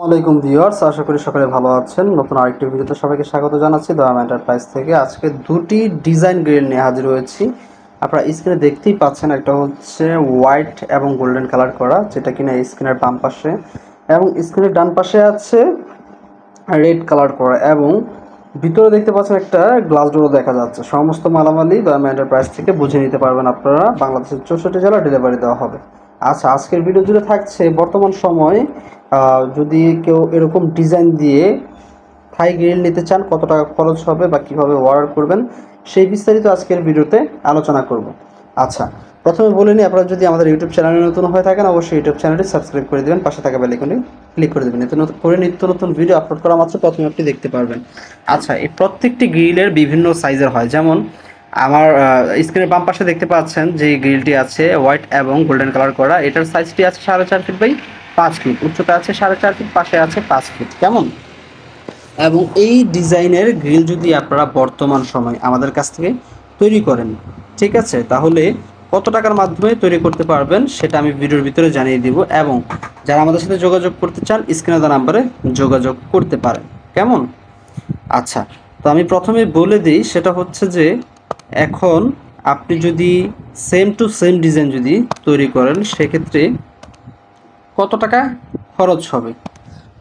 আসসালামাইকুম ভিউয়ার্স, আশা করি সকলে ভালো আছেন। নতুন আরেকটি ভিডিওতে সবাইকে স্বাগত জানাচ্ছি দয়াম এন্টারপ্রাইজ থেকে। আজকে দুটি ডিজাইন গ্রিল নিয়ে হাজির হয়েছি। আপনারা স্ক্রিনে দেখতেই পাচ্ছেন, একটা হচ্ছে হোয়াইট এবং গোল্ডেন কালার করা, যেটা কিনা স্ক্রিনের বাম পাশে, এবং স্ক্রিনের ডান পাশে আছে রেড কালার করা, এবং ভিতরে দেখতে পাচ্ছেন একটা গ্লাস ডোরও দেখা যাচ্ছে। সমস্ত মালামালি দয়াম এন্টারপ্রাইজ থেকে বুঝে নিতে পারবেন আপনারা। বাংলাদেশের 64 জেলা ডেলিভারি দেওয়া হবে। আচ্ছা, আজকের ভিডিও জুড়ে থাকছে বর্তমান সময় যদি কেউ এরকম ডিজাইন দিয়ে থাই গ্রিল নিতে চান, কত টাকা খরচ হবে বা কীভাবে অর্ডার করবেন, সেই বিস্তারিত আজকের ভিডিওতে আলোচনা করব। আচ্ছা, প্রথমে বলে নিই, আপনারা যদি আমাদের ইউটিউব চ্যানেলে নতুন হয়ে থাকেন, অবশ্যই ইউটিউব চ্যানেলটি সাবস্ক্রাইব করে দেবেন, পাশে থাকা বেল আইকনে ক্লিক করে দেবেন। নিত্য নতুন ভিডিও আপলোড করা মাত্র প্রথমে আপনি দেখতে পারবেন। আচ্ছা, এই প্রত্যেকটি গ্রিলের বিভিন্ন সাইজের হয়। যেমন আমার স্ক্রিনের বাম পাশে দেখতে পাচ্ছেন যে গ্রিলটি আছে হোয়াইট এবং গোল্ডেন কালার করা, এটার সাইজটি আছে 4.5 ফিট বাই 5 ফিট, উচ্চতা আছে 4.5 ফিট, পাশে আছে 5 ফিট। কেমন? এবং এই ডিজাইনের গ্রিল যদি আপনারা বর্তমান সময় আমাদের কাছ থেকে তৈরি করেন, ঠিক আছে, তাহলে কত টাকার মাধ্যমে তৈরি করতে পারবেন সেটা আমি ভিডিওর ভিতরে জানিয়ে দিব। এবং যারা আমাদের সাথে যোগাযোগ করতে চান, স্ক্রিনে দেওয়া নাম্বারে যোগাযোগ করতে পারেন। কেমন? আচ্ছা, তো আমি প্রথমে বলে দিই, সেটা হচ্ছে যে এখন আপনি যদি সেম টু সেম ডিজাইন যদি তৈরি করেন, সেক্ষেত্রে কত টাকা খরচ হবে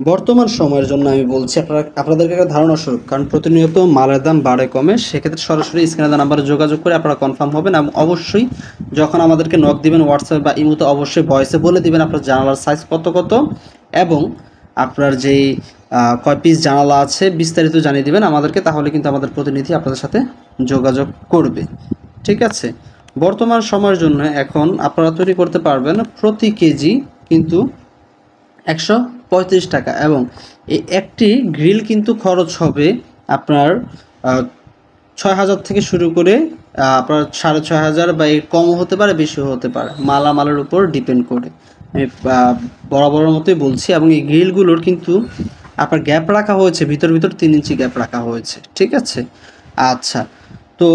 বর্তমান সময়ের জন্য আমি বলছি। আপনাদেরকে একটা ধারণা স্বরূপ, কারণ প্রতিনিয়ত মালের দাম বাড়ে কমে, সেক্ষেত্রে সরাসরি স্ক্রিনে দেওয়া নাম্বারে যোগাযোগ করে আপনারা কনফার্ম হবেন। এবং অবশ্যই যখন আমাদেরকে নক দিবেন হোয়াটসঅ্যাপ বা ইমোতে, অবশ্যই ভয়েসে বলে দিবেন আপনার জানালার সাইজ কত কত, এবং আপনার যেই কয় পিস জানালা আছে বিস্তারিত জানিয়ে দিবেন আমাদেরকে, তাহলে কিন্তু আমাদের প্রতিনিধি আপনাদের সাথে যোগাযোগ করবে। ঠিক আছে? বর্তমান সময়ের জন্য এখন আপনারা তৈরি করতে পারবেন প্রতি কেজি কিন্তু 135 টাকা, এবং এই একটি গ্রিল কিন্তু খরচ হবে আপনার 6,000 থেকে শুরু করে আপনার 6,500 বা এর কমও হতে পারে, বেশিও হতে পারে, মালামালের উপর ডিপেন্ড করে। আমি বরাবরের মতোই বলছি। এবং এই গ্রিলগুলোর কিন্তু আপনার গ্যাপ রাখা হয়েছে, ভিতর 3 ইঞ্চি গ্যাপ রাখা হয়েছে। ঠিক আছে? আচ্ছা, তো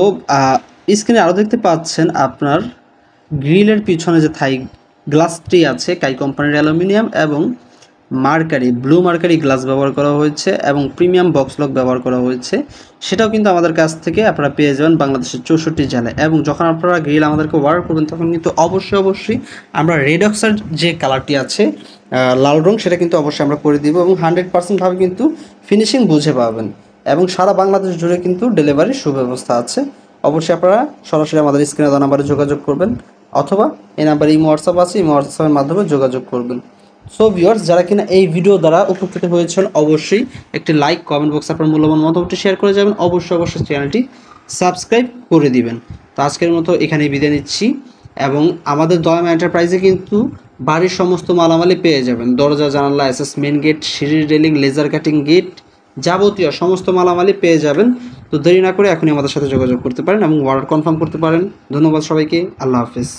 স্ক্রিনে আরও দেখতে পাচ্ছেন আপনার গ্রিলের পিছনে যে থাই গ্লাসটি আছে, কাই কোম্পানির অ্যালুমিনিয়াম এবং মার্কারি, ব্লু মার্কারি গ্লাস ব্যবহার করা হয়েছে, এবং প্রিমিয়াম বক্স লক ব্যবহার করা হয়েছে। সেটাও কিন্তু আমাদের কাছ থেকে আপনারা পেয়ে যাবেন বাংলাদেশের 64 জেলায়। এবং যখন আপনারা গ্রিল আমাদেরকে অর্ডার করবেন, তখন কিন্তু অবশ্যই আমরা রেড অক্সাইড যে কালারটি আছে, লাল রং, সেটা কিন্তু অবশ্যই আমরা করে দিব, এবং 100% ভাবে কিন্তু ফিনিশিং বুঝে পাবেন। এবং সারা বাংলাদেশ জুড়ে কিন্তু ডেলিভারির সুব্যবস্থা আছে। অবশ্যই আপনারা সরাসরি আমাদের স্ক্রিনে দেওয়া নাম্বারে যোগাযোগ করবেন, অথবা এই নাম্বারে ইমো হোয়াটসঅ্যাপ আছে, ইমো হোয়াটসঅ্যাপের মাধ্যমে যোগাযোগ করবেন। সো ভিউয়ার্স, যারা কিনা এই ভিডিও দ্বারা উপকৃত হয়েছেন, অবশ্যই একটি লাইক, কমেন্ট বক্সে আপনার মূল্যবান মতামতটি শেয়ার করে যাবেন। অবশ্যই চ্যানেলটি সাবস্ক্রাইব করে দিবেন। তো আজকের মতো এখানেই বিদায় নিচ্ছি। এবং আমাদের দয়াম এন্টারপ্রাইজে কিন্তু বাড়ির সমস্ত মালামালি পেয়ে যাবেন। দরজা, জানালা, এসএস মেন গেট, সিঁড়ির রেলিং, লেজার কাটিং গেট, যাবতীয় সমস্ত মালামালি পেয়ে যাবেন। তো দেরি না করে এখনই আমাদের সাথে যোগাযোগ করতে পারেন এবং অর্ডার কনফার্ম করতে পারেন। ধন্যবাদ সবাইকে। আল্লাহ হাফেজ।